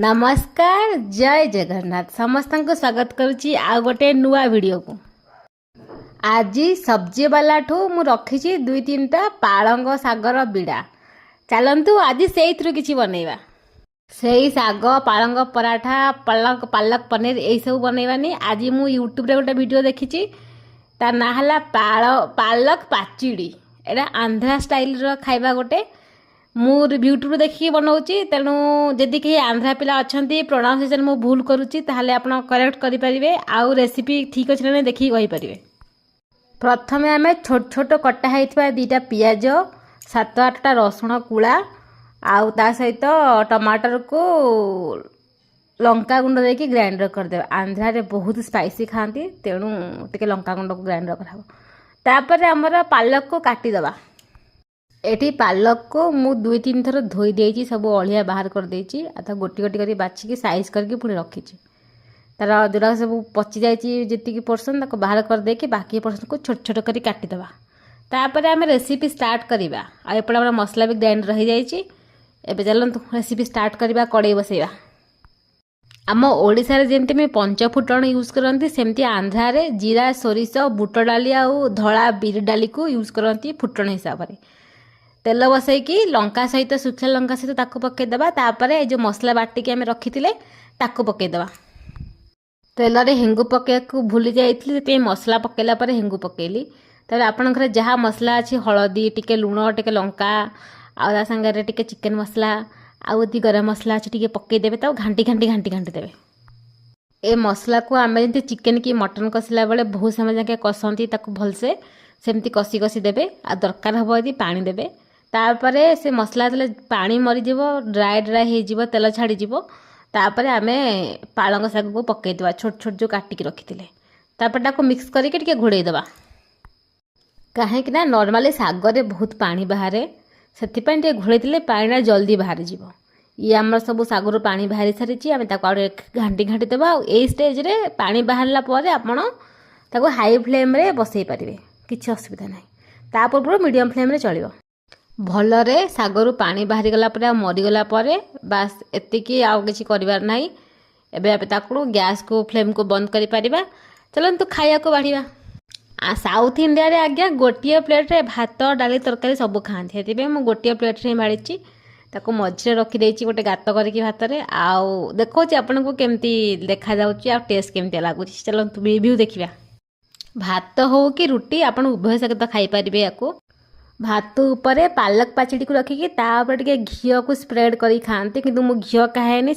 नमस्कार जय जगन्नाथ समस्त को स्वागत करुच्ची आ गोटे नुआ वीडियो को। आज सब्जी वाला ठू मु रखी दुई तीन टा पालंग सागर बिड़ा। चलतु आज से किसी बनइबा से साग पालंग पराठा पालक पालक पनीर यही सब बनइबानी। आज मु यूट्यूब रे गोटे वीडियो देखी तार ना है पालक पाचिड़ी। एटा आंध्रा स्टाइल रो खाइबा गोटे मु यूट्यूब देखिए बनाऊँगी। तेणु जदि कहीं आंध्रा पिला अच्छा प्रोनाउंसिएशन मु भूल करुच्ची ताहले आपण करेक्ट करेंगे। आउ रेसिपी ठीक अच्छे ना देखिए कहींपारे। प्रथम आम छोट छोट कटा होता दुईटा पियाज 7-8टा रसुण कूला आउ ता सहित टमाटर को लंका गुंड देके ग्राइंडर करदे। आंध्रा रे बहुत स्पाइसी खाती तेणु टिके लंका गुंड को ग्राइंडर कराब। तापर आमर पालक को काटिदबा। एटी पालक को मु 2-3 थर धोई देइची सब अलिया बाहर कर देइची। आता गोटी गोटी करी बाछी साइज करके पुणी रखीची। तार जोड़ा सब पची जाइची जेतिकी पोर्सन ताको बाहर कर देके बाकी पोर्सन को छोट छोट करी काटिदबा। तापर आम रेसिपी स्टार्ट करिबा। आ एपटे हमर मसला भी ग्राइंड रही जाइची। एबे चलंतु रेसिपी स्टार्ट करिबा। कड़ाई बसैबा। आम ओडिशा रे जेमती में 5 फुटण यूज करती सेमती आंध्रा रे जीरा सोरिष बुट डाली आउ धड़ा बिर डाली को यूज करती फुटण हिसाब से। तेल बसैकी लंका सहित सुखला लंका सहित ताको पकईदेवा। तापर जो मसला बाटिकी आम रखी ताको पकईदेवा। तेल रे हेंगु पकईको भूली जाइए मसला पकईला पर हेंगु पकईली। तापर आपण घर जहाँ मसला अच्छी हलदी टिके लुण टिके लंका आ सांगे टिके चिकेन मसला आउ गरम मसला अच्छी टिके पकईदेवे। तो घांटी घांटी घांटी घांटी देवे। ए मसला को आम जमी चिकेन कि मटन कषिला बेले बहुत समय जाके कसती ताको भलसे सेमती कषि कषि देवे। आ दरकार हम यदि पानी देवे। तापरे से मसला तेल पानी मरीज ड्राए ड्राए हो तेल छाड़ीज। तापर आम पालंग शाग को पकईदेवा छोट छोट जो काटिकी रखी। तापर ताको मिक्स करके घोड़े देवा। कहीं नॉर्मली सागरे बहुत पानी बाहर से घोड़े पानी जल्दी बाहर जीव। ये आम सब सागर पानी बाहरी सारी आम घांटी घांटी देवा। यही स्टेज रे पानी बाहरला पर आपण ताको हाई फ्लेम रे बसई पारे किसी असुविधा ना। ता पूर्व मीडियम फ्लेम रे चलियो। भलरे सागरु पानी बाहरी गला पर मरीगला बास एतिकी आउ किसी करिवार नाही। एबे आप ताकू गैस को फ्लेम को बंद करि परिबा। चलंतु खाया को बाढ़िबा। साउथ इंडिया रे आज्ञा गोटिए प्लेट रे भात डाली तरकारी सब खाती। हेतिबे मु गोटिए प्लेट रे मारिची ताको मझे रखी देइची गोटे गात करके भात रे। आउ देखौची आपन को केमती देखा जाउची आ टेस्ट केमती लागुची। चलंतु रिव्यू देखिबा। भात हो कि रोटी आपन उभय सहित खाई परिबे। याको भात ऊपर पालक पाचिड़ी को रखिकी ता ऊपर टिके घी को स्प्रेड करी खाते। किंतु मु घी खाएनी